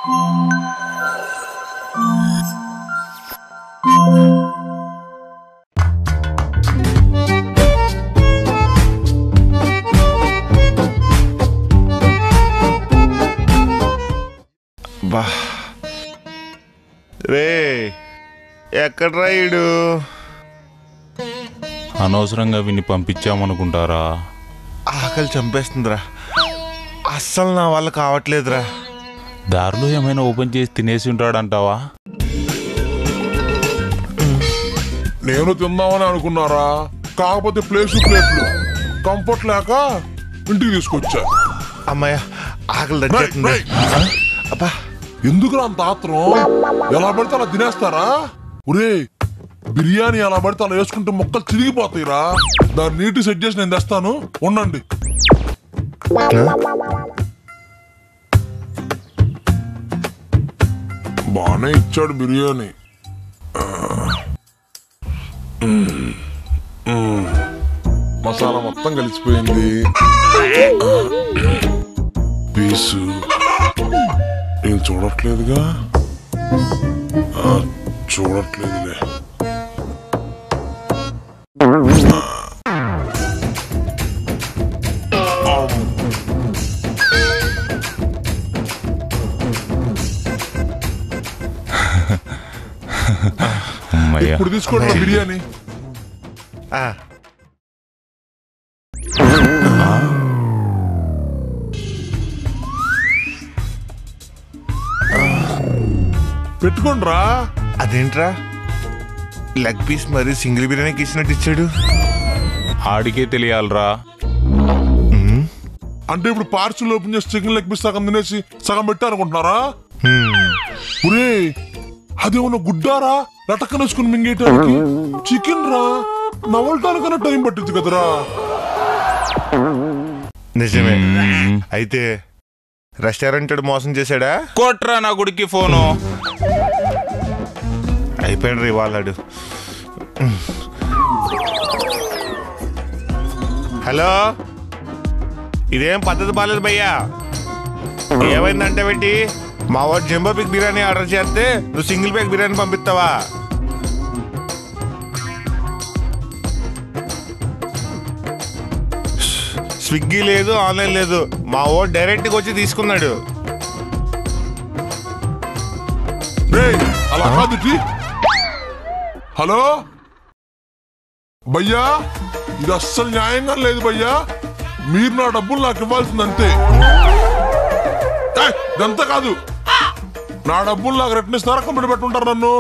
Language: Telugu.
బా రే ఎక్కడ రాయుడు అనవసరంగా విని పంపించామనుకుంటారా? ఆకలి చంపేస్తుందిరా, అస్సలు నా వల్ల కావట్లేదురా. దారిలో ఏమైనా ఓపెన్ చేసి తినేసి ఉంటాడంటావా? నేను తిందామని అనుకున్నారా, కాకపోతే ప్లేట్లు కంఫర్ట్ లేక ఇంటికి తీసుకొచ్చా. అమ్మాయ ఆకలి దగ్గర అబ్బా, ఎందుకు అంత ఆత్రం? ఎలా పడితే అలా తినేస్తారా? ఒరే, బిర్యానీ ఎలా పడితే అలా వేసుకుంటే మొక్కలు చిరిగిపోతాయిరా. దాన్ని నీట్ సెట్ చేసి నేను తెస్తాను, ఉండండి. బానే ఇచ్చాడు బిర్యానీ. మసాలా మొత్తం కలిసిపోయింది. పీసు నేను చూడట్లేదుగా. చూడట్లేదులే. ఇప్పుడు తీసుకోండి బిర్యానీ. పెట్టుకోండ్రా. అదేంట్రా లెగ్ పీస్ మరి సింగిల్ బిర్యానీకి ఇచ్చినట్టు ఇచ్చాడు? ఆడికే తెలియాలరా. అంటే ఇప్పుడు పార్సల్ ఓపెన్ చేసి చికెన్ లెగ్ పీస్ సగం తినేసి సగం పెట్టారనుకుంటున్నారా? ఒరే, అదేమన్నా గుడ్డారా లటక్కన వేసుకుని మింగేయటానికి? చికెన్ రా, నవ్వటానికన్నా టైం పట్టింది కదరా. నిజమే. అయితే రెస్టారెంట్ మోసం చేశాడా? కొట్రా నా గుడికి ఫోను. అయిపోయాడు ఇవాళాడు. హలో, ఇదేం పద్ధతి బాలేదు భయ్యా. ఏమైందంటే పెట్టి మా వాడు జంబో పిక్ బిర్యానీ ఆర్డర్ చేస్తే నువ్వు సింగిల్ ప్యాక్ బిర్యానీ పంపిస్తావా? స్విగ్గీ లేదు, ఆన్లైన్ లేదు, మా వాడు డైరెక్ట్గా వచ్చి తీసుకున్నాడు. అలా కాదు. హలో భయ్యా, ఇది అస్సలు న్యాయంగా లేదు భయ్యా. మీరు నా డబ్బులు నాకు ఇవ్వాల్సిందంతే. ఇదంతా కాదు, నా డబ్బులు నాకు రిటర్న్ ఇస్తారా? కంపెనీ పెట్టుంటారు నన్ను.